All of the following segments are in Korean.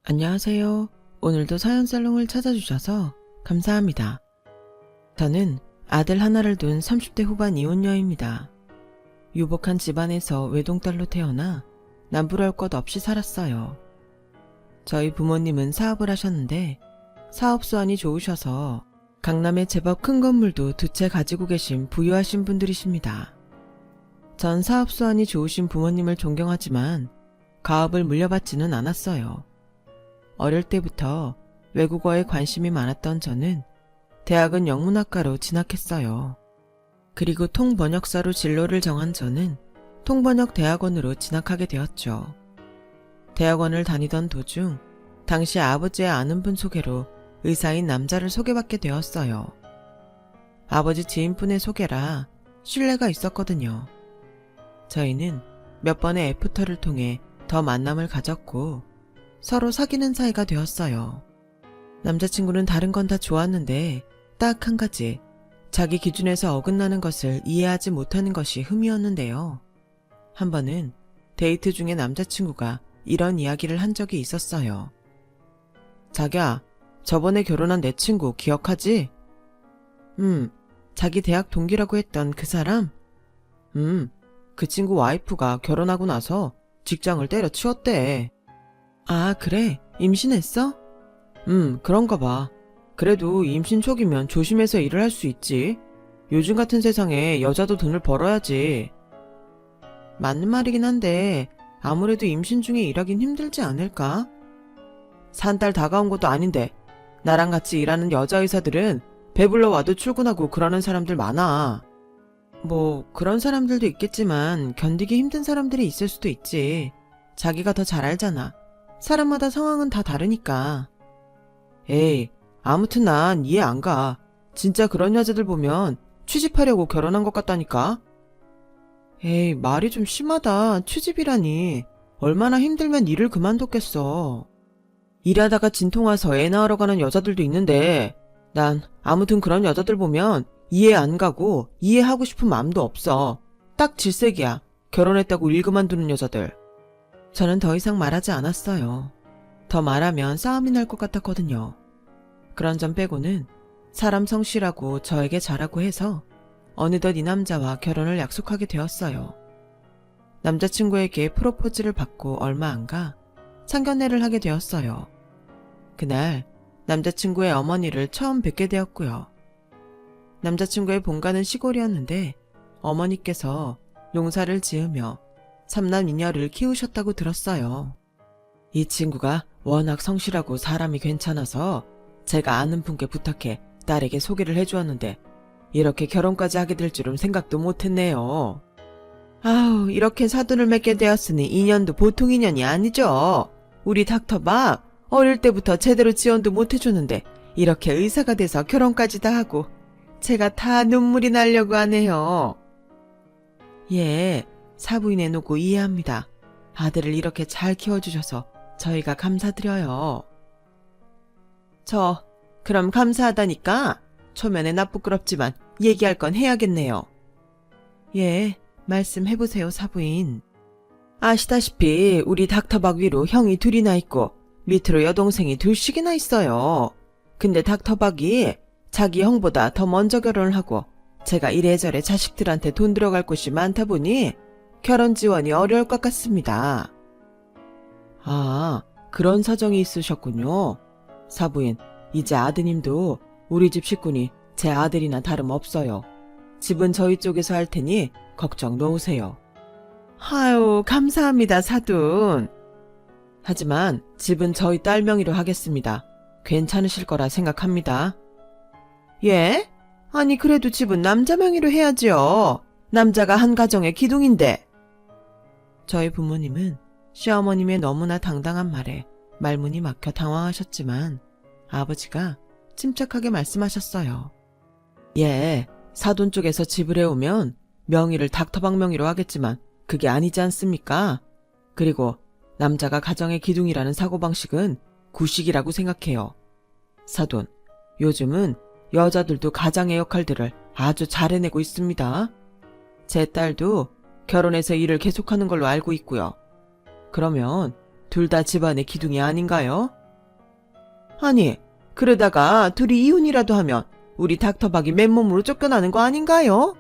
안녕하세요. 오늘도 사연살롱을 찾아주셔서 감사합니다. 저는 아들 하나를 둔 30대 후반 이혼녀입니다. 유복한 집안에서 외동딸로 태어나 남부러울 것 없이 살았어요. 저희 부모님은 사업을 하셨는데 사업 수완이 좋으셔서 강남에 제법 큰 건물도 두 채 가지고 계신 부유하신 분들이십니다. 전 사업 수완이 좋으신 부모님을 존경하지만 가업을 물려받지는 않았어요. 어릴 때부터 외국어에 관심이 많았던 저는 대학은 영문학과로 진학했어요. 그리고 통번역사로 진로를 정한 저는 통번역 대학원으로 진학하게 되었죠. 대학원을 다니던 도중 당시 아버지의 아는 분 소개로 의사인 남자를 소개받게 되었어요. 아버지 지인분의 소개라 신뢰가 있었거든요. 저희는 몇 번의 애프터를 통해 더 만남을 가졌고 서로 사귀는 사이가 되었어요. 남자친구는 다른 건 다 좋았는데 딱 한 가지, 자기 기준에서 어긋나는 것을 이해하지 못하는 것이 흠이었는데요. 한 번은 데이트 중에 남자친구가 이런 이야기를 한 적이 있었어요. 자기야, 저번에 결혼한 내 친구 기억하지? 자기 대학 동기라고 했던 그 사람? 그 친구 와이프가 결혼하고 나서 직장을 때려치웠대. 아, 그래? 임신했어? 그런가 봐. 그래도 임신 초기면 조심해서 일을 할 수 있지. 요즘 같은 세상에 여자도 돈을 벌어야지. 맞는 말이긴 한데 아무래도 임신 중에 일하긴 힘들지 않을까? 산 달 다가온 것도 아닌데 나랑 같이 일하는 여자 의사들은 배불러 와도 출근하고 그러는 사람들 많아. 뭐 그런 사람들도 있겠지만 견디기 힘든 사람들이 있을 수도 있지. 자기가 더 잘 알잖아. 사람마다 상황은 다 다르니까. 에이, 아무튼 난 이해 안 가. 진짜 그런 여자들 보면 취집하려고 결혼한 것 같다니까. 에이, 말이 좀 심하다. 취집이라니. 얼마나 힘들면 일을 그만뒀겠어. 일하다가 진통 와서 애 낳으러 가는 여자들도 있는데 난 아무튼 그런 여자들 보면 이해 안 가고 이해하고 싶은 마음도 없어. 딱 질색이야. 결혼했다고 일 그만두는 여자들. 저는 더 이상 말하지 않았어요. 더 말하면 싸움이 날 것 같았거든요. 그런 점 빼고는 사람 성실하고 저에게 잘하고 해서 어느덧 이 남자와 결혼을 약속하게 되었어요. 남자친구에게 프로포즈를 받고 얼마 안 가 상견례를 하게 되었어요. 그날 남자친구의 어머니를 처음 뵙게 되었고요. 남자친구의 본가는 시골이었는데 어머니께서 농사를 지으며 삼남 이녀를 키우셨다고 들었어요. 이 친구가 워낙 성실하고 사람이 괜찮아서 제가 아는 분께 부탁해 딸에게 소개를 해주었는데 이렇게 결혼까지 하게 될 줄은 생각도 못했네요. 아우, 이렇게 사돈을 맺게 되었으니 인연도 보통 인연이 아니죠. 우리 닥터박 어릴 때부터 제대로 지원도 못해주는데 이렇게 의사가 돼서 결혼까지 다 하고 제가 다 눈물이 나려고 하네요. 예, 사부인의 노고 이해합니다. 아들을 이렇게 잘 키워주셔서 저희가 감사드려요. 그럼 감사하다니까 초면에 나 부끄럽지만 얘기할 건 해야겠네요. 예, 말씀해보세요, 사부인. 아시다시피 우리 닥터박 위로 형이 둘이나 있고 밑으로 여동생이 둘씩이나 있어요. 근데 닥터박이 자기 형보다 더 먼저 결혼을 하고 제가 이래저래 자식들한테 돈 들어갈 곳이 많다 보니 결혼 지원이 어려울 것 같습니다. 아, 그런 사정이 있으셨군요. 사부인, 이제 아드님도 우리 집 식구니 제 아들이나 다름없어요. 집은 저희 쪽에서 할 테니 걱정 놓으세요. 아유, 감사합니다, 사돈. 하지만 집은 저희 딸 명의로 하겠습니다. 괜찮으실 거라 생각합니다. 예? 아니 그래도 집은 남자 명의로 해야지요. 남자가 한 가정의 기둥인데. 저희 부모님은 시어머님의 너무나 당당한 말에 말문이 막혀 당황하셨지만 아버지가 침착하게 말씀하셨어요. 예, 사돈 쪽에서 집을 해오면 명의를 닥터박 명의로 하겠지만 그게 아니지 않습니까? 그리고 남자가 가정의 기둥이라는 사고방식은 구식이라고 생각해요. 사돈, 요즘은 여자들도 가장의 역할들을 아주 잘 해내고 있습니다. 제 딸도 결혼해서 일을 계속하는 걸로 알고 있고요. 그러면 둘 다 집안의 기둥이 아닌가요? 아니, 그러다가 둘이 이혼이라도 하면 우리 닥터박이 맨몸으로 쫓겨나는 거 아닌가요?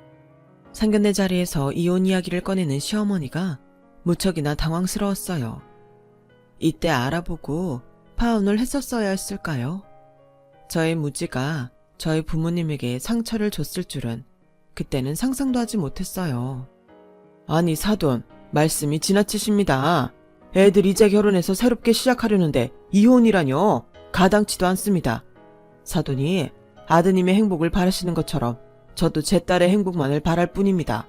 상견례 자리에서 이혼 이야기를 꺼내는 시어머니가 무척이나 당황스러웠어요. 이때 알아보고 파혼을 했었어야 했을까요? 저의 무지가 저희 부모님에게 상처를 줬을 줄은 그때는 상상도 하지 못했어요. 아니 사돈, 말씀이 지나치십니다. 애들 이제 결혼해서 새롭게 시작하려는데 이혼이라뇨. 가당치도 않습니다. 사돈이 아드님의 행복을 바라시는 것처럼 저도 제 딸의 행복만을 바랄 뿐입니다.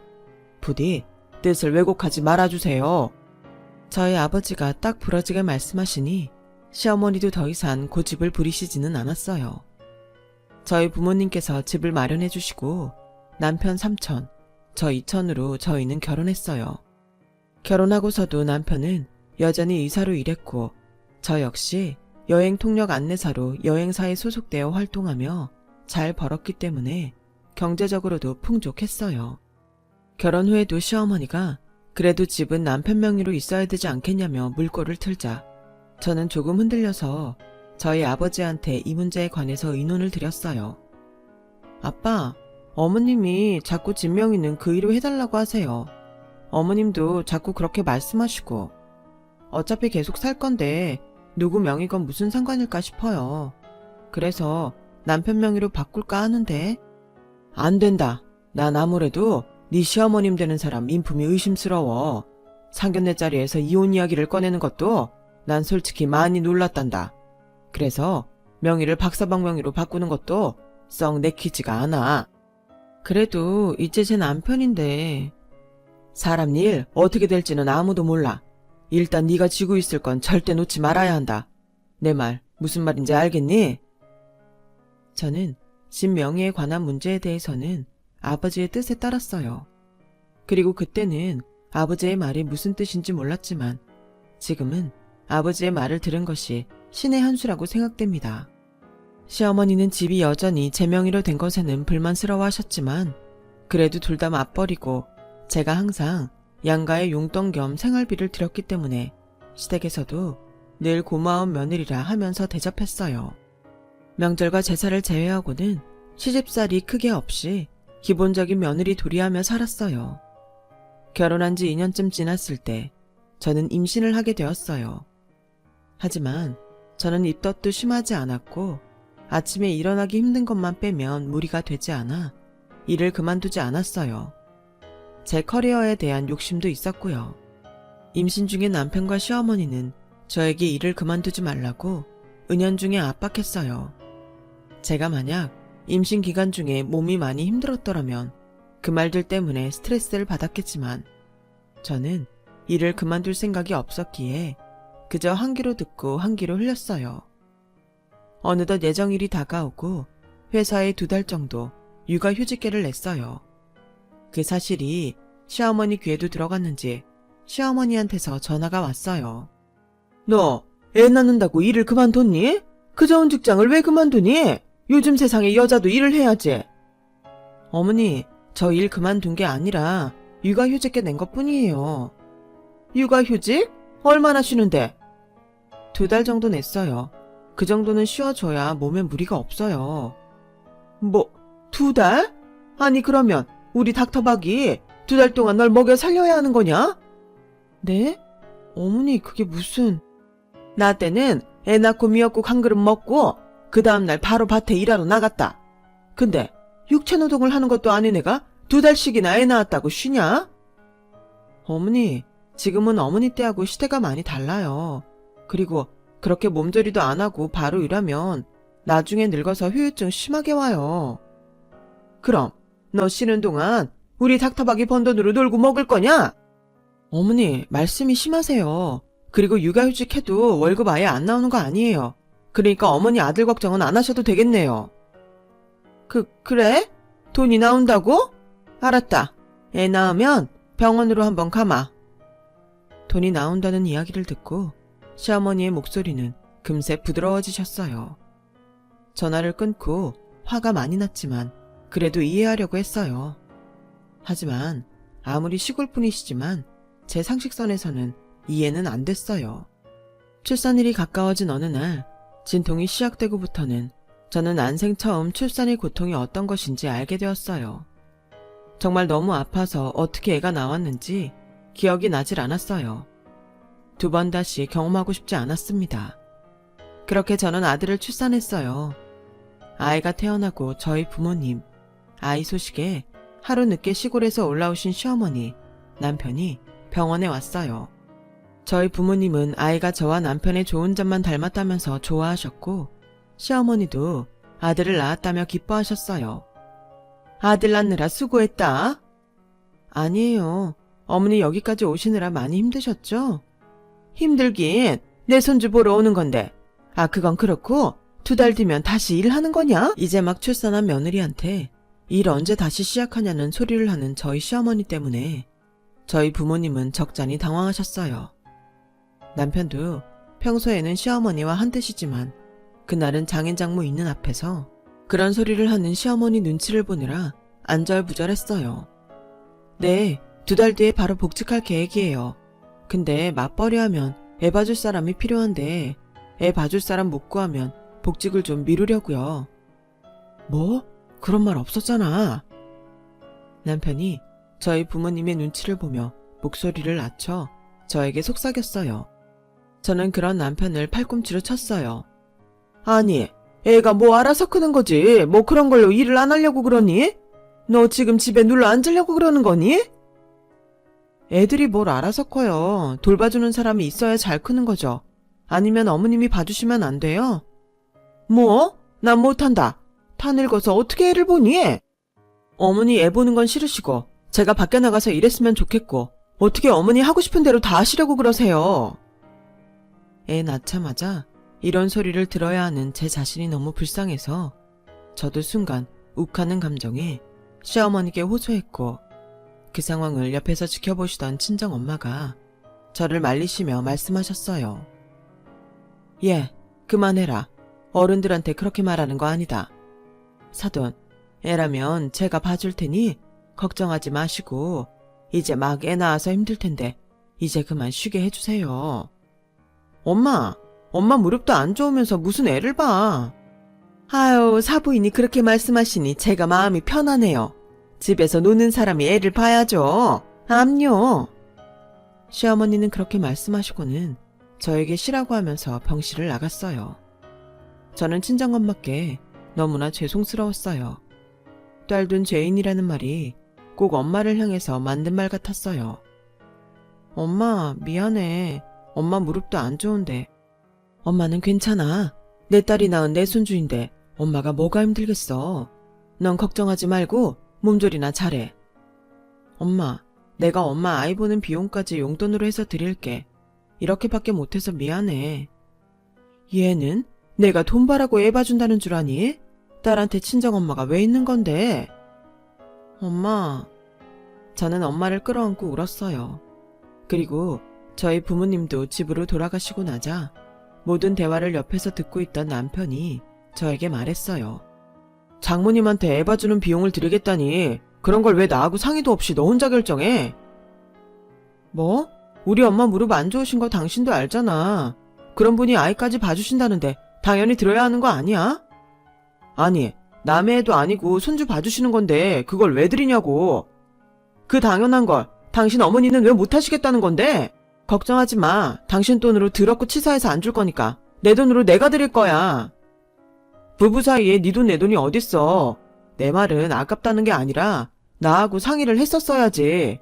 부디 뜻을 왜곡하지 말아주세요. 저희 아버지가 딱 부러지게 말씀하시니 시어머니도 더 이상 고집을 부리시지는 않았어요. 저희 부모님께서 집을 마련해 주시고 남편 3천, 저 2천으로 저희는 결혼했어요. 결혼하고서도 남편은 여전히 의사로 일했고 저 역시 여행 통역 안내사로 여행사에 소속되어 활동하며 잘 벌었기 때문에 경제적으로도 풍족했어요. 결혼 후에도 시어머니가 그래도 집은 남편 명의로 있어야 되지 않겠냐며 물꼬를 틀자 저는 조금 흔들려서 저희 아버지한테 이 문제에 관해서 의논을 드렸어요. 아빠, 어머님이 자꾸 집 명의는 그 이로 해달라고 하세요. 어머님도 자꾸 그렇게 말씀하시고 어차피 계속 살 건데 누구 명의건 무슨 상관일까 싶어요. 그래서 남편 명의로 바꿀까 하는데 안 된다. 난 아무래도 네 시어머님 되는 사람 인품이 의심스러워. 상견례 자리에서 이혼 이야기를 꺼내는 것도 난 솔직히 많이 놀랐단다. 그래서 명의를 박서방 명의로 바꾸는 것도 썩 내키지가 않아. 그래도 이제 제 남편인데 사람 일 어떻게 될지는 아무도 몰라. 일단 네가 쥐고 있을 건 절대 놓지 말아야 한다. 내 말 무슨 말인지 알겠니? 저는 집 명의에 관한 문제에 대해서는 아버지의 뜻에 따랐어요. 그리고 그때는 아버지의 말이 무슨 뜻인지 몰랐지만 지금은 아버지의 말을 들은 것이 신의 한 수라고 생각됩니다. 시어머니는 집이 여전히 제 명의로 된 것에는 불만스러워하셨지만 그래도 둘 다 맞벌이고 제가 항상 양가의 용돈 겸 생활비를 드렸기 때문에 시댁에서도 늘 고마운 며느리라 하면서 대접했어요. 명절과 제사를 제외하고는 시집살이 크게 없이 기본적인 며느리 도리하며 살았어요. 결혼한 지 2년쯤 지났을 때 저는 임신을 하게 되었어요. 하지만 저는 입덧도 심하지 않았고 아침에 일어나기 힘든 것만 빼면 무리가 되지 않아 일을 그만두지 않았어요. 제 커리어에 대한 욕심도 있었고요. 임신 중에 남편과 시어머니는 저에게 일을 그만두지 말라고 은연중에 압박했어요. 제가 만약 임신 기간 중에 몸이 많이 힘들었더라면 그 말들 때문에 스트레스를 받았겠지만 저는 일을 그만둘 생각이 없었기에 그저 한 귀로 듣고 한 귀로 흘렸어요. 어느덧 예정일이 다가오고 회사에 2달 정도 육아휴직계를 냈어요. 그 사실이 시어머니 귀에도 들어갔는지 시어머니한테서 전화가 왔어요. 너 애 낳는다고 일을 그만뒀니? 그 좋은 직장을 왜 그만두니? 요즘 세상에 여자도 일을 해야지. 어머니, 저 일 그만둔 게 아니라 육아휴직계 낸 것뿐이에요. 육아휴직? 얼마나 쉬는데? 2달 정도 냈어요. 그 정도는 쉬어줘야 몸에 무리가 없어요. 뭐, 2달? 아니 그러면 우리 닥터박이 2달 동안 널 먹여 살려야 하는 거냐? 네? 어머니 그게 무슨... 나 때는 애 낳고 미역국 한 그릇 먹고 그 다음날 바로 밭에 일하러 나갔다. 근데 육체노동을 하는 것도 아닌 애가 2달씩이나 애 낳았다고 쉬냐? 어머니, 지금은 어머니 때하고 시대가 많이 달라요. 그리고 그렇게 몸조리도 안 하고 바로 일하면 나중에 늙어서 후유증 심하게 와요. 그럼 너 쉬는 동안 우리 닥터박이 번 돈으로 놀고 먹을 거냐? 어머니, 말씀이 심하세요. 그리고 육아휴직 해도 월급 아예 안 나오는 거 아니에요. 그러니까 어머니 아들 걱정은 안 하셔도 되겠네요. 그래? 돈이 나온다고? 알았다. 애 낳으면 병원으로 한번 가마. 돈이 나온다는 이야기를 듣고 시어머니의 목소리는 금세 부드러워지셨어요. 전화를 끊고 화가 많이 났지만 그래도 이해하려고 했어요. 하지만 아무리 시골분이시지만 제 상식선에서는 이해는 안 됐어요. 출산일이 가까워진 어느 날 진통이 시작되고부터는 저는 난생 처음 출산의 고통이 어떤 것인지 알게 되었어요. 정말 너무 아파서 어떻게 애가 나왔는지 기억이 나질 않았어요. 2번 다시 경험하고 싶지 않았습니다. 그렇게 저는 아들을 출산했어요. 아이가 태어나고 저희 부모님, 아이 소식에 하루 늦게 시골에서 올라오신 시어머니, 남편이 병원에 왔어요. 저희 부모님은 아이가 저와 남편의 좋은 점만 닮았다면서 좋아하셨고 시어머니도 아들을 낳았다며 기뻐하셨어요. 아들 낳느라 수고했다. 아니에요. 어머니 여기까지 오시느라 많이 힘드셨죠? 힘들긴 내 손주 보러 오는 건데. 아, 그건 그렇고 2달 뒤면 다시 일하는 거냐? 이제 막 출산한 며느리한테 일 언제 다시 시작하냐는 소리를 하는 저희 시어머니 때문에 저희 부모님은 적잖이 당황하셨어요. 남편도 평소에는 시어머니와 한뜻이지만 그날은 장인장모 있는 앞에서 그런 소리를 하는 시어머니 눈치를 보느라 안절부절했어요. 네, 2달 뒤에 바로 복직할 계획이에요. 근데 맞벌이 하면 애 봐줄 사람이 필요한데 애 봐줄 사람 못 구하면 복직을 좀 미루려고요. 뭐? 그런 말 없었잖아. 남편이 저희 부모님의 눈치를 보며 목소리를 낮춰 저에게 속삭였어요. 저는 그런 남편을 팔꿈치로 쳤어요. 아니, 애가 뭐 알아서 크는 거지. 뭐 그런 걸로 일을 안 하려고 그러니? 너 지금 집에 눌러 앉으려고 그러는 거니? 애들이 뭘 알아서 커요. 돌봐주는 사람이 있어야 잘 크는 거죠. 아니면 어머님이 봐주시면 안 돼요? 뭐? 난 못한다. 다 늙어서 어떻게 애를 보니? 어머니 애 보는 건 싫으시고 제가 밖에 나가서 일했으면 좋겠고 어떻게 어머니 하고 싶은 대로 다 하시려고 그러세요? 애 낳자마자 이런 소리를 들어야 하는 제 자신이 너무 불쌍해서 저도 순간 욱하는 감정에 시어머니께 호소했고 그 상황을 옆에서 지켜보시던 친정엄마가 저를 말리시며 말씀하셨어요. 예, 그만해라. 어른들한테 그렇게 말하는 거 아니다. 사돈, 애라면 제가 봐줄 테니 걱정하지 마시고 이제 막 애 낳아서 힘들 텐데 이제 그만 쉬게 해주세요. 엄마 무릎도 안 좋으면서 무슨 애를 봐. 아유, 사부인이 그렇게 말씀하시니 제가 마음이 편하네요. 집에서 노는 사람이 애를 봐야죠. 암요. 시어머니는 그렇게 말씀하시고는 저에게 쉬라고 하면서 병실을 나갔어요. 저는 친정엄마께 너무나 죄송스러웠어요. 딸둔 죄인이라는 말이 꼭 엄마를 향해서 만든 말 같았어요. 엄마, 미안해. 엄마 무릎도 안 좋은데. 엄마는 괜찮아. 내 딸이 낳은 내 손주인데 엄마가 뭐가 힘들겠어. 넌 걱정하지 말고 몸조리나 잘해. 엄마, 내가 엄마 아이 보는 비용까지 용돈으로 해서 드릴게. 이렇게밖에 못해서 미안해. 얘는 내가 돈 벌라고 애 봐준다는 줄 아니? 딸한테 친정엄마가 왜 있는 건데? 엄마, 저는 엄마를 끌어안고 울었어요. 그리고 저희 부모님도 집으로 돌아가시고 나자 모든 대화를 옆에서 듣고 있던 남편이 저에게 말했어요. 장모님한테 애 봐주는 비용을 드리겠다니 그런 걸 왜 나하고 상의도 없이 너 혼자 결정해? 뭐? 우리 엄마 무릎 안 좋으신 거 당신도 알잖아. 그런 분이 아이까지 봐주신다는데 당연히 들어야 하는 거 아니야? 아니, 남의 애도 아니고 손주 봐주시는 건데 그걸 왜 드리냐고. 그 당연한 걸 당신 어머니는 왜 못하시겠다는 건데? 걱정하지 마. 당신 돈으로 더럽고 치사해서 안 줄 거니까 내 돈으로 내가 드릴 거야. 부부 사이에 네 돈 내 돈이 어딨어. 내 말은 아깝다는 게 아니라 나하고 상의를 했었어야지.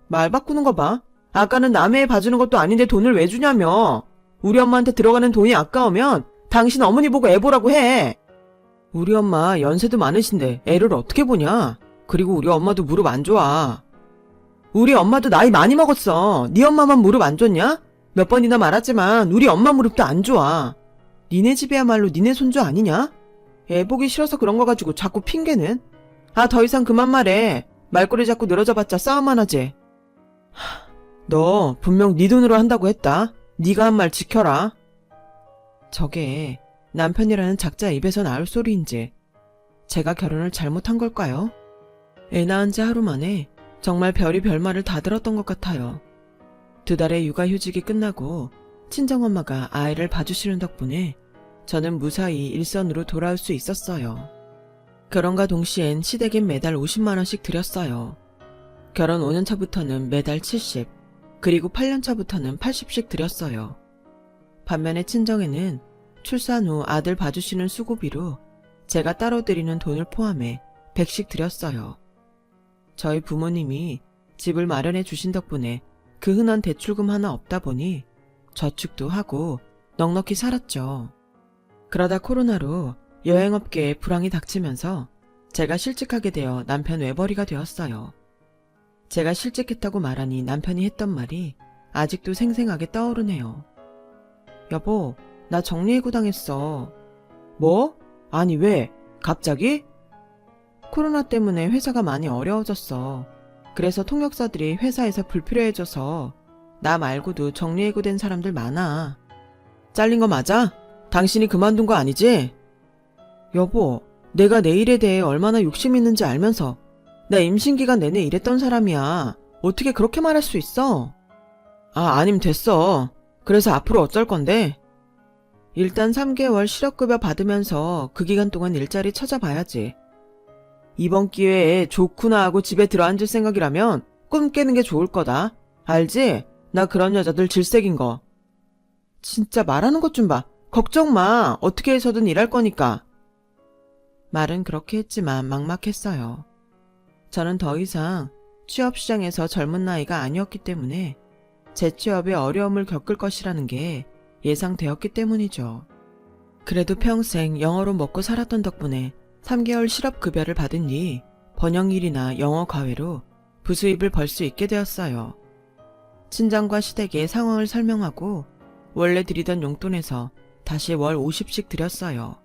말 바꾸는 거 봐. 아까는 남의 애 봐주는 것도 아닌데 돈을 왜 주냐며. 우리 엄마한테 들어가는 돈이 아까우면 당신 어머니 보고 애 보라고 해. 우리 엄마 연세도 많으신데 애를 어떻게 보냐. 그리고 우리 엄마도 무릎 안 좋아. 우리 엄마도 나이 많이 먹었어. 네 엄마만 무릎 안 좋냐? 몇 번이나 말했지만 우리 엄마 무릎도 안 좋아. 니네 집이야말로 니네 손주 아니냐? 애 보기 싫어서 그런 거 가지고 자꾸 핑계는. 아, 더 이상 그만 말해. 말꼬리 자꾸 늘어져봤자 싸움만 하지. 너 분명 네 돈으로 한다고 했다. 네가 한 말 지켜라. 저게 남편이라는 작자 입에서 나올 소리인지 제가 결혼을 잘못한 걸까요? 애 낳은 지 하루 만에 정말 별이 별말을 다 들었던 것 같아요. 2달의 육아휴직이 끝나고 친정엄마가 아이를 봐주시는 덕분에 저는 무사히 일선으로 돌아올 수 있었어요. 결혼과 동시엔 시댁엔 매달 50만 원씩 드렸어요. 결혼 5년 차부터는 매달 70, 그리고 8년 차부터는 80씩 드렸어요. 반면에 친정에는 출산 후 아들 봐주시는 수고비로 제가 따로 드리는 돈을 포함해 100씩 드렸어요. 저희 부모님이 집을 마련해 주신 덕분에 그 흔한 대출금 하나 없다 보니 저축도 하고 넉넉히 살았죠. 그러다 코로나로 여행업계에 불황이 닥치면서 제가 실직하게 되어 남편 외벌이가 되었어요. 제가 실직했다고 말하니 남편이 했던 말이 아직도 생생하게 떠오르네요. 여보, 나 정리해고 당했어. 뭐? 아니 왜? 갑자기? 코로나 때문에 회사가 많이 어려워졌어. 그래서 통역사들이 회사에서 불필요해져서 나 말고도 정리해고된 사람들 많아. 잘린 거 맞아? 당신이 그만둔 거 아니지? 여보, 내가 내 일에 대해 얼마나 욕심 있는지 알면서 나 임신기간 내내 일했던 사람이야. 어떻게 그렇게 말할 수 있어? 아님 됐어. 그래서 앞으로 어쩔 건데? 일단 3개월 실업급여 받으면서 그 기간 동안 일자리 찾아봐야지. 이번 기회에 좋구나 하고 집에 들어앉을 생각이라면 꿈 깨는 게 좋을 거다. 알지? 나 그런 여자들 질색인 거. 진짜 말하는 것 좀 봐. 걱정 마. 어떻게 해서든 일할 거니까. 말은 그렇게 했지만 막막했어요. 저는 더 이상 취업시장에서 젊은 나이가 아니었기 때문에 재취업에 어려움을 겪을 것이라는 게 예상되었기 때문이죠. 그래도 평생 영어로 먹고 살았던 덕분에 3개월 실업급여를 받은 뒤 번역일이나 영어 과외로 부수입을 벌 수 있게 되었어요. 친정과 시댁에 상황을 설명하고 원래 드리던 용돈에서 다시 월 50씩 드렸어요.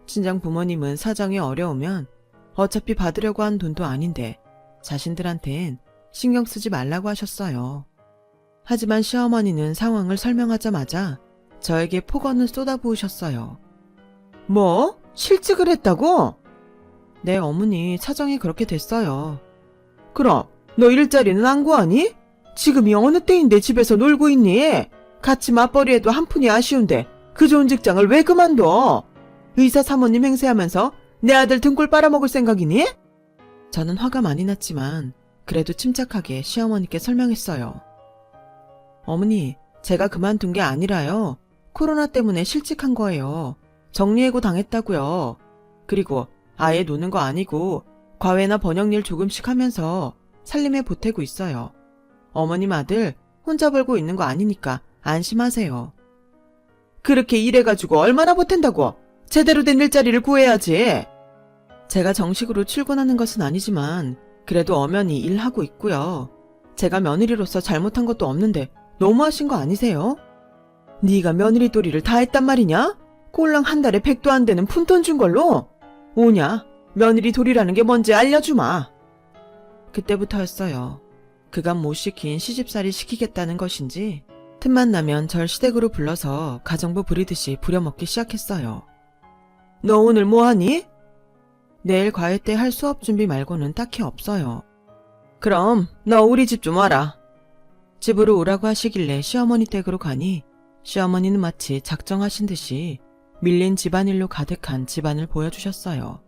친정 부모님은 사정이 어려우면 어차피 받으려고 한 돈도 아닌데 자신들한텐 신경 쓰지 말라고 하셨어요. 하지만 시어머니는 상황을 설명하자마자 저에게 폭언을 쏟아부으셨어요. 뭐? 실직을 했다고? 네, 어머니, 사정이 그렇게 됐어요. 그럼 너 일자리는 안 구하니? 지금이 어느 때인데 집에서 놀고 있니? 같이 맞벌이해도 한 푼이 아쉬운데 그 좋은 직장을 왜 그만둬? 의사 사모님 행세하면서 내 아들 등골 빨아먹을 생각이니? 저는 화가 많이 났지만 그래도 침착하게 시어머니께 설명했어요. 어머니, 제가 그만둔 게 아니라요. 코로나 때문에 실직한 거예요. 정리해고 당했다고요. 그리고 아예 노는 거 아니고 과외나 번역일 조금씩 하면서 살림에 보태고 있어요. 어머님 아들 혼자 벌고 있는 거 아니니까 안심하세요. 그렇게 일해가지고 얼마나 보탠다고? 제대로 된 일자리를 구해야지. 제가 정식으로 출근하는 것은 아니지만 그래도 엄연히 일하고 있고요. 제가 며느리로서 잘못한 것도 없는데 너무하신 거 아니세요? 네가 며느리 도리를 다 했단 말이냐? 꼴랑 한 달에 100도 안 되는 푼돈 준 걸로? 오냐? 며느리 도리라는 게 뭔지 알려주마. 그때부터였어요. 그간 못 시킨 시집살이 시키겠다는 것인지 틈만 나면 절 시댁으로 불러서 가정부 부리듯이 부려먹기 시작했어요. 너 오늘 뭐하니? 내일 과외 때 할 수업 준비 말고는 딱히 없어요. 그럼 너 우리 집 좀 와라. 집으로 오라고 하시길래 시어머니 댁으로 가니 시어머니는 마치 작정하신 듯이 밀린 집안일로 가득한 집안을 보여주셨어요.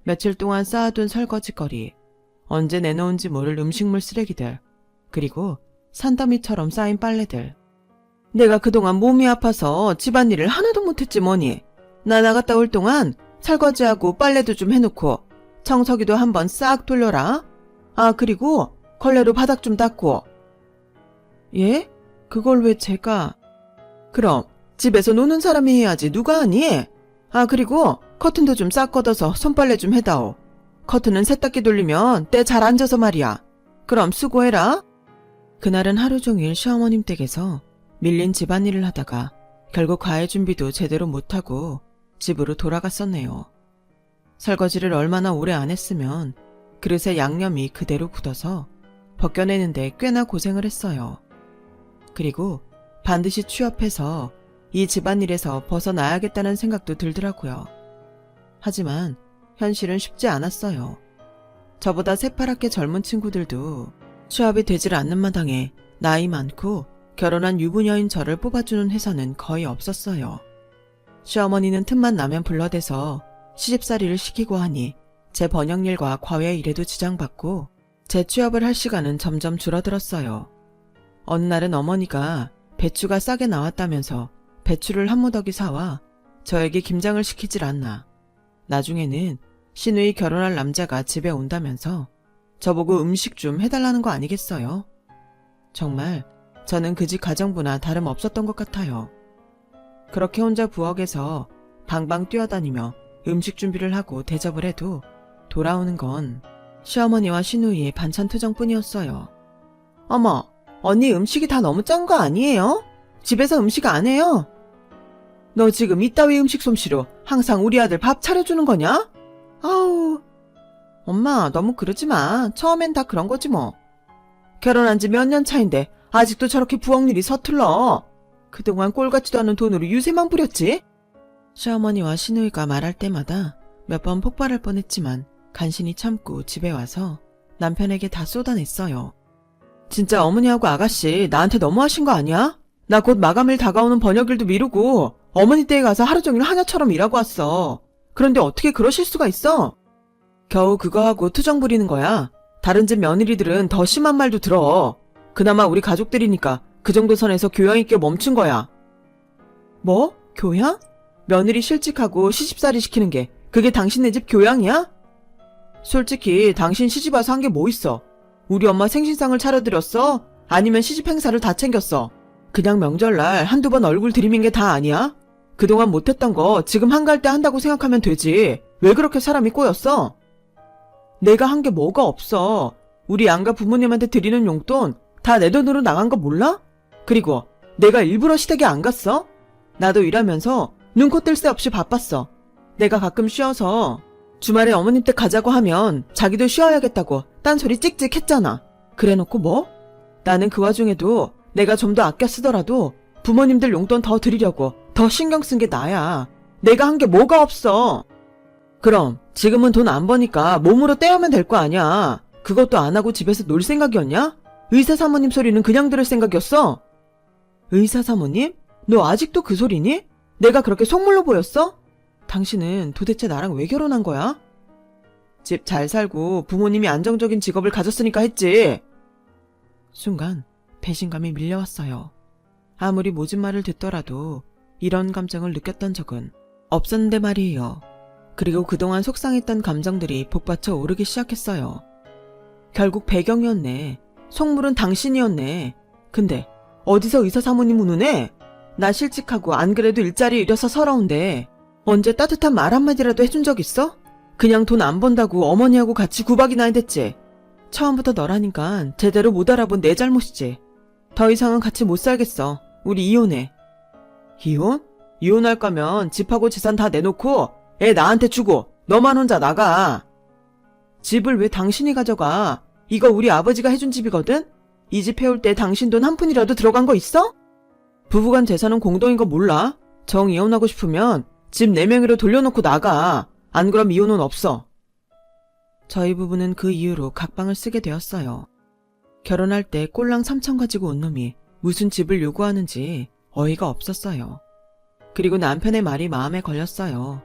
며칠 동안 쌓아둔 설거지거리, 언제 내놓은지 모를 음식물 쓰레기들, 그리고 산더미처럼 쌓인 빨래들. 내가 그동안 몸이 아파서 집안일을 하나도 못했지 뭐니. 나 나갔다 올 동안 설거지하고 빨래도 좀 해놓고 청소기도 한번 싹 돌려라. 그리고 걸레로 바닥 좀 닦고. 예? 그걸 왜 제가... 그럼 집에서 노는 사람이 해야지 누가 하니? 그리고 커튼도 좀 싹 걷어서 손빨래 좀 해다오. 커튼은 세탁기 돌리면 때 잘 앉아서 말이야. 그럼 수고해라. 그날은 하루 종일 시어머님 댁에서 밀린 집안일을 하다가 결국 과외 준비도 제대로 못하고 집으로 돌아갔었네요. 설거지를 얼마나 오래 안 했으면 그릇에 양념이 그대로 굳어서 벗겨내는데 꽤나 고생을 했어요. 그리고 반드시 취업해서 이 집안일에서 벗어나야겠다는 생각도 들더라고요. 하지만 현실은 쉽지 않았어요. 저보다 새파랗게 젊은 친구들도 취업이 되질 않는 마당에 나이 많고 결혼한 유부녀인 저를 뽑아주는 회사는 거의 없었어요. 시어머니는 틈만 나면 불러대서 시집살이를 시키고 하니 제 번역일과 과외 일에도 지장받고 재취업을 할 시간은 점점 줄어들었어요. 어느 날은 어머니가 배추가 싸게 나왔다면서 배추를 한 무더기 사와 저에게 김장을 시키질 않나. 나중에는 시누이 결혼할 남자가 집에 온다면서 저보고 음식 좀 해달라는 거 아니겠어요? 정말 저는 그 집 가정부나 다름없었던 것 같아요. 그렇게 혼자 부엌에서 방방 뛰어다니며 음식 준비를 하고 대접을 해도 돌아오는 건 시어머니와 시누이의 반찬 투정뿐이었어요. 어머, 언니 음식이 다 너무 짠 거 아니에요? 집에서 음식 안 해요? 너 지금 이따위 음식 솜씨로 항상 우리 아들 밥 차려주는 거냐? 아우. 엄마, 너무 그러지 마. 처음엔 다 그런 거지 뭐. 결혼한 지 몇 년 차인데 아직도 저렇게 부엌 일이 서툴러. 그동안 꼴 같지도 않은 돈으로 유세만 부렸지? 시어머니와 시누이가 말할 때마다 몇 번 폭발할 뻔했지만 간신히 참고 집에 와서 남편에게 다 쏟아냈어요. 진짜 어머니하고 아가씨 나한테 너무하신 거 아니야? 나 곧 마감일 다가오는 번역일도 미루고 어머니 댁에 가서 하루 종일 하녀처럼 일하고 왔어. 그런데 어떻게 그러실 수가 있어? 겨우 그거 하고 투정 부리는 거야. 다른 집 며느리들은 더 심한 말도 들어. 그나마 우리 가족들이니까 그 정도 선에서 교양 있게 멈춘 거야. 뭐? 교양? 며느리 실직하고 시집살이 시키는 게 그게 당신네 집 교양이야? 솔직히 당신 시집 와서 한 게 뭐 있어? 우리 엄마 생신상을 차려드렸어? 아니면 시집 행사를 다 챙겼어? 그냥 명절날 한두 번 얼굴 들이민 게 다 아니야? 그동안 못했던 거 지금 한가할 때 한다고 생각하면 되지. 왜 그렇게 사람이 꼬였어? 내가 한 게 뭐가 없어. 우리 양가 부모님한테 드리는 용돈 다 내 돈으로 나간 거 몰라? 그리고 내가 일부러 시댁에 안 갔어? 나도 일하면서 눈코 뜰 새 없이 바빴어. 내가 가끔 쉬어서 주말에 어머님 댁 가자고 하면 자기도 쉬어야겠다고 딴소리 찍찍 했잖아. 그래놓고 뭐? 나는 그 와중에도 내가 좀 더 아껴 쓰더라도 부모님들 용돈 더 드리려고 더 신경 쓴 게 나야. 내가 한 게 뭐가 없어. 그럼 지금은 돈 안 버니까 몸으로 떼어면 될 거 아니야. 그것도 안 하고 집에서 놀 생각이었냐? 의사 사모님 소리는 그냥 들을 생각이었어? 의사 사모님? 너 아직도 그 소리니? 내가 그렇게 속물로 보였어? 당신은 도대체 나랑 왜 결혼한 거야? 집 잘 살고 부모님이 안정적인 직업을 가졌으니까 했지. 순간 배신감이 밀려왔어요. 아무리 모진 말을 듣더라도 이런 감정을 느꼈던 적은 없었는데 말이에요. 그리고 그동안 속상했던 감정들이 복받쳐 오르기 시작했어요. 결국 배경이었네. 속물은 당신이었네. 근데 어디서 의사 사모님 우는애? 나 실직하고 안 그래도 일자리 잃어서 서러운데 언제 따뜻한 말 한마디라도 해준 적 있어? 그냥 돈 안 번다고 어머니하고 같이 구박이나 해댔지. 처음부터 너라니까 제대로 못 알아본 내 잘못이지. 더 이상은 같이 못 살겠어. 우리 이혼해. 이혼? 이혼할 거면 집하고 재산 다 내놓고 애 나한테 주고 너만 혼자 나가. 집을 왜 당신이 가져가? 이거 우리 아버지가 해준 집이거든? 이 집 해올 때 당신 돈 한 푼이라도 들어간 거 있어? 부부간 재산은 공동인 거 몰라? 정 이혼하고 싶으면 집 4명으로 돌려놓고 나가. 안 그럼 이혼은 없어. 저희 부부는 그 이후로 각방을 쓰게 되었어요. 결혼할 때 꼴랑 3천 가지고 온 놈이 무슨 집을 요구하는지 어이가 없었어요. 그리고 남편의 말이 마음에 걸렸어요.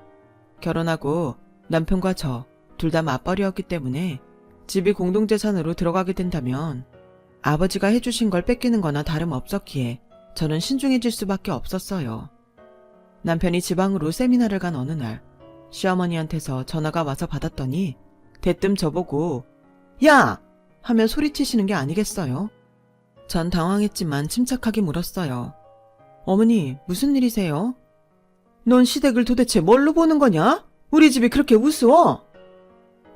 결혼하고 남편과 저 둘 다 맞벌이였기 때문에 집이 공동재산으로 들어가게 된다면 아버지가 해주신 걸 뺏기는 거나 다름없었기에 저는 신중해질 수밖에 없었어요. 남편이 지방으로 세미나를 간 어느 날 시어머니한테서 전화가 와서 받았더니 대뜸 저보고 야! 하며 소리치시는 게 아니겠어요? 전 당황했지만 침착하게 물었어요. 어머니, 무슨 일이세요? 넌 시댁을 도대체 뭘로 보는 거냐? 우리 집이 그렇게 우스워?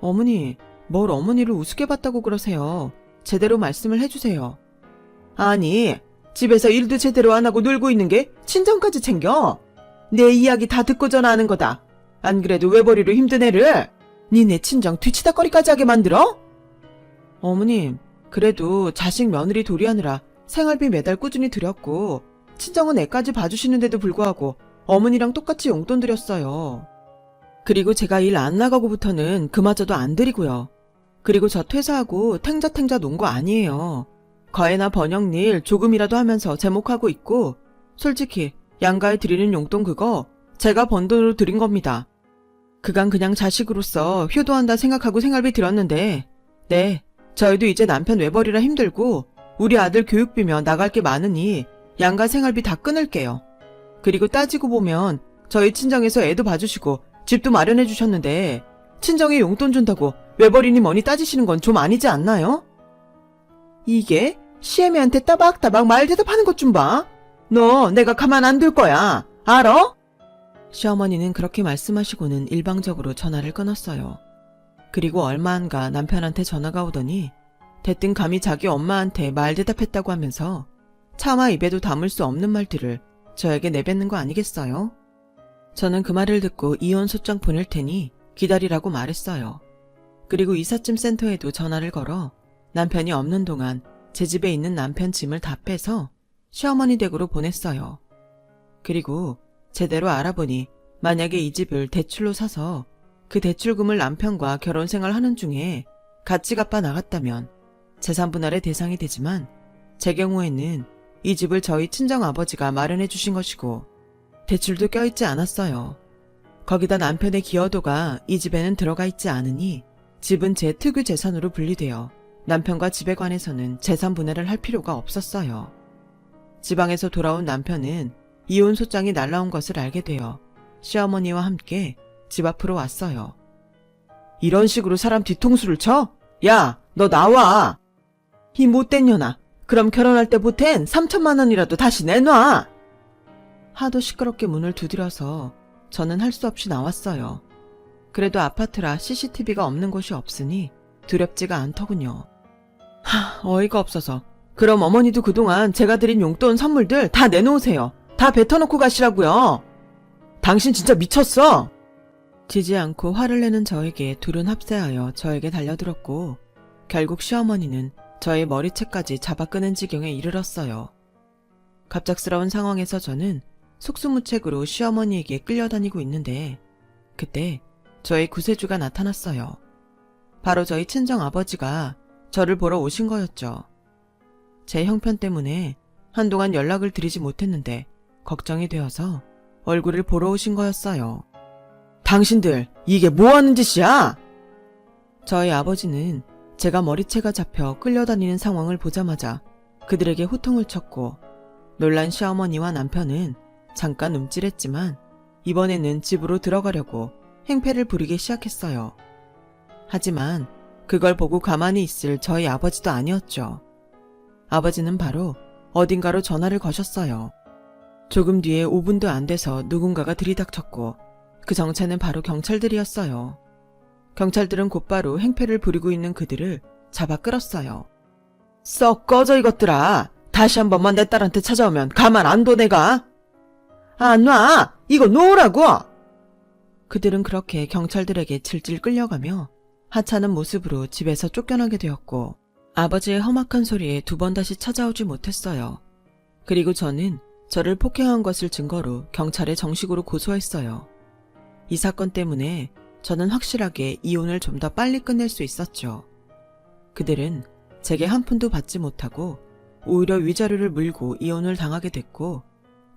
어머니, 뭘 어머니를 우습게 봤다고 그러세요? 제대로 말씀을 해주세요. 아니, 집에서 일도 제대로 안 하고 놀고 있는 게 친정까지 챙겨? 내 이야기 다 듣고 전화하는 거다. 안 그래도 외벌이로 힘든 애를 니네 친정 뒤치다거리까지 하게 만들어? 어머님, 그래도 자식 며느리 도리하느라 생활비 매달 꾸준히 드렸고 친정은 애까지 봐주시는데도 불구하고 어머니랑 똑같이 용돈 드렸어요. 그리고 제가 일 안 나가고부터는 그마저도 안 드리고요. 그리고 저 퇴사하고 탱자탱자 논 거 아니에요. 과외나 번역일 조금이라도 하면서 제목하고 있고, 솔직히 양가에 드리는 용돈 그거 제가 번 돈으로 드린 겁니다. 그간 그냥 자식으로서 효도한다 생각하고 생활비 들었는데, 네, 저희도 이제 남편 외벌이라 힘들고 우리 아들 교육비며 나갈 게 많으니 양가 생활비 다 끊을게요. 그리고 따지고 보면 저희 친정에서 애도 봐주시고 집도 마련해 주셨는데 친정에 용돈 준다고 외벌이니 뭐니 따지시는 건 좀 아니지 않나요? 이게 시애미한테 따박따박 말 대답하는 것 좀 봐. 너 내가 가만 안 둘 거야. 알아? 시어머니는 그렇게 말씀하시고는 일방적으로 전화를 끊었어요. 그리고 얼마 안 가 남편한테 전화가 오더니 대뜸 감히 자기 엄마한테 말 대답했다고 하면서 차마 입에도 담을 수 없는 말들을 저에게 내뱉는 거 아니겠어요? 저는 그 말을 듣고 이혼 소장 보낼 테니 기다리라고 말했어요. 그리고 이삿짐 센터에도 전화를 걸어 남편이 없는 동안 제 집에 있는 남편 짐을 다 빼서 시어머니 댁으로 보냈어요. 그리고 제대로 알아보니 만약에 이 집을 대출로 사서 그 대출금을 남편과 결혼생활 하는 중에 같이 갚아 나갔다면 재산분할의 대상이 되지만 제 경우에는 이 집을 저희 친정아버지가 마련해 주신 것이고 대출도 껴있지 않았어요. 거기다 남편의 기여도가 이 집에는 들어가 있지 않으니 집은 제 특유 재산으로 분리되어 남편과 집에 관해서는 재산 분할을 할 필요가 없었어요. 지방에서 돌아온 남편은 이혼 소장이 날라온 것을 알게 되어 시어머니와 함께 집 앞으로 왔어요. 이런 식으로 사람 뒤통수를 쳐? 야, 너 나와! 이 못된 년아, 그럼 결혼할 때 보탠 3천만 원이라도 다시 내놔! 하도 시끄럽게 문을 두드려서 저는 할 수 없이 나왔어요. 그래도 아파트라 CCTV가 없는 곳이 없으니 두렵지가 않더군요. 어이가 없어서. 그럼 어머니도 그동안 제가 드린 용돈 선물들 다 내놓으세요. 다 뱉어놓고 가시라고요. 당신 진짜 미쳤어? 지지 않고 화를 내는 저에게 둘은 합세하여 저에게 달려들었고 결국 시어머니는 저의 머리채까지 잡아 끄는 지경에 이르렀어요. 갑작스러운 상황에서 저는 속수무책으로 시어머니에게 끌려다니고 있는데 그때 저의 구세주가 나타났어요. 바로 저희 친정아버지가 저를 보러 오신 거였죠. 제 형편 때문에 한동안 연락을 드리지 못했는데 걱정이 되어서 얼굴을 보러 오신 거였어요. 당신들 이게 뭐하는 짓이야? 저희 아버지는 제가 머리채가 잡혀 끌려다니는 상황을 보자마자 그들에게 호통을 쳤고 놀란 시어머니와 남편은 잠깐 움찔했지만 이번에는 집으로 들어가려고 행패를 부리기 시작했어요. 하지만 그걸 보고 가만히 있을 저희 아버지도 아니었죠. 아버지는 바로 어딘가로 전화를 거셨어요. 조금 뒤에 5분도 안 돼서 누군가가 들이닥쳤고 그 정체는 바로 경찰들이었어요. 경찰들은 곧바로 행패를 부리고 있는 그들을 잡아 끌었어요. 썩 꺼져 이것들아. 다시 한 번만 내 딸한테 찾아오면 가만 안 둬 내가. 안 놔. 이거 놓으라고. 그들은 그렇게 경찰들에게 질질 끌려가며 하찮은 모습으로 집에서 쫓겨나게 되었고 아버지의 험악한 소리에 두 번 다시 찾아오지 못했어요. 그리고 저는 저를 폭행한 것을 증거로 경찰에 정식으로 고소했어요. 이 사건 때문에 저는 확실하게 이혼을 좀 더 빨리 끝낼 수 있었죠. 그들은 제게 한 푼도 받지 못하고 오히려 위자료를 물고 이혼을 당하게 됐고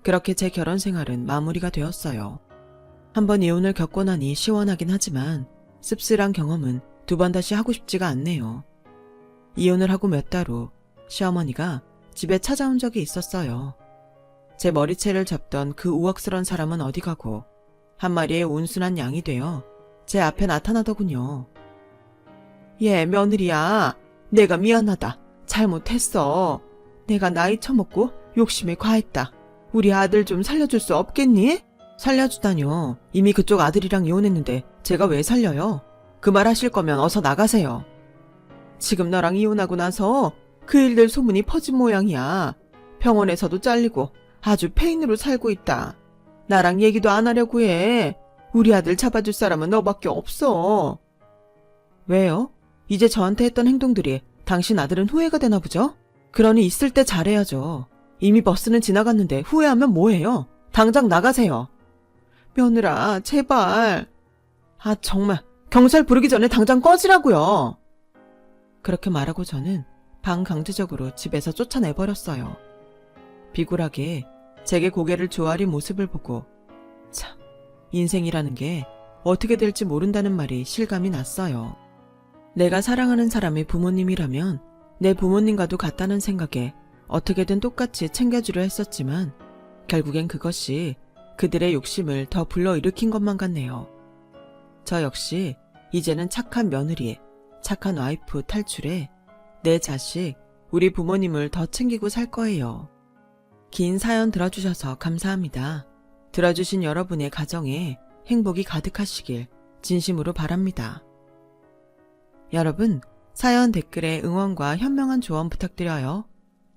그렇게 제 결혼 생활은 마무리가 되었어요. 한번 이혼을 겪고 나니 시원하긴 하지만 씁쓸한 경험은 두 번 다시 하고 싶지가 않네요. 이혼을 하고 몇 달 후 시어머니가 집에 찾아온 적이 있었어요. 제 머리채를 잡던 그 우악스런 사람은 어디 가고 한 마리의 온순한 양이 되어 제 앞에 나타나더군요. 예, 며느리야. 내가 미안하다. 잘못했어. 내가 나이 처먹고 욕심에 과했다. 우리 아들 좀 살려줄 수 없겠니? 살려주다뇨. 이미 그쪽 아들이랑 이혼했는데 제가 왜 살려요? 그 말 하실 거면 어서 나가세요. 지금 너랑 이혼하고 나서 그 일들 소문이 퍼진 모양이야. 병원에서도 잘리고 아주 폐인으로 살고 있다. 나랑 얘기도 안 하려고 해. 우리 아들 잡아줄 사람은 너밖에 없어. 왜요? 이제 저한테 했던 행동들이 당신 아들은 후회가 되나 보죠? 그러니 있을 때 잘해야죠. 이미 버스는 지나갔는데 후회하면 뭐해요? 당장 나가세요. 며느라, 제발. 아, 정말. 경찰 부르기 전에 당장 꺼지라고요. 그렇게 말하고 저는 반강제적으로 집에서 쫓아내버렸어요. 비굴하게 제게 고개를 조아린 모습을 보고 참, 인생이라는 게 어떻게 될지 모른다는 말이 실감이 났어요. 내가 사랑하는 사람의 부모님이라면 내 부모님과도 같다는 생각에 어떻게든 똑같이 챙겨주려 했었지만 결국엔 그것이 그들의 욕심을 더 불러일으킨 것만 같네요. 저 역시 이제는 착한 며느리, 착한 와이프 탈출해 내 자식, 우리 부모님을 더 챙기고 살 거예요. 긴 사연 들어주셔서 감사합니다. 들어주신 여러분의 가정에 행복이 가득하시길 진심으로 바랍니다. 여러분, 사연 댓글에 응원과 현명한 조언 부탁드려요.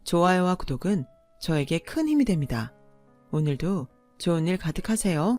좋아요와 구독은 저에게 큰 힘이 됩니다. 오늘도 좋은 일 가득하세요.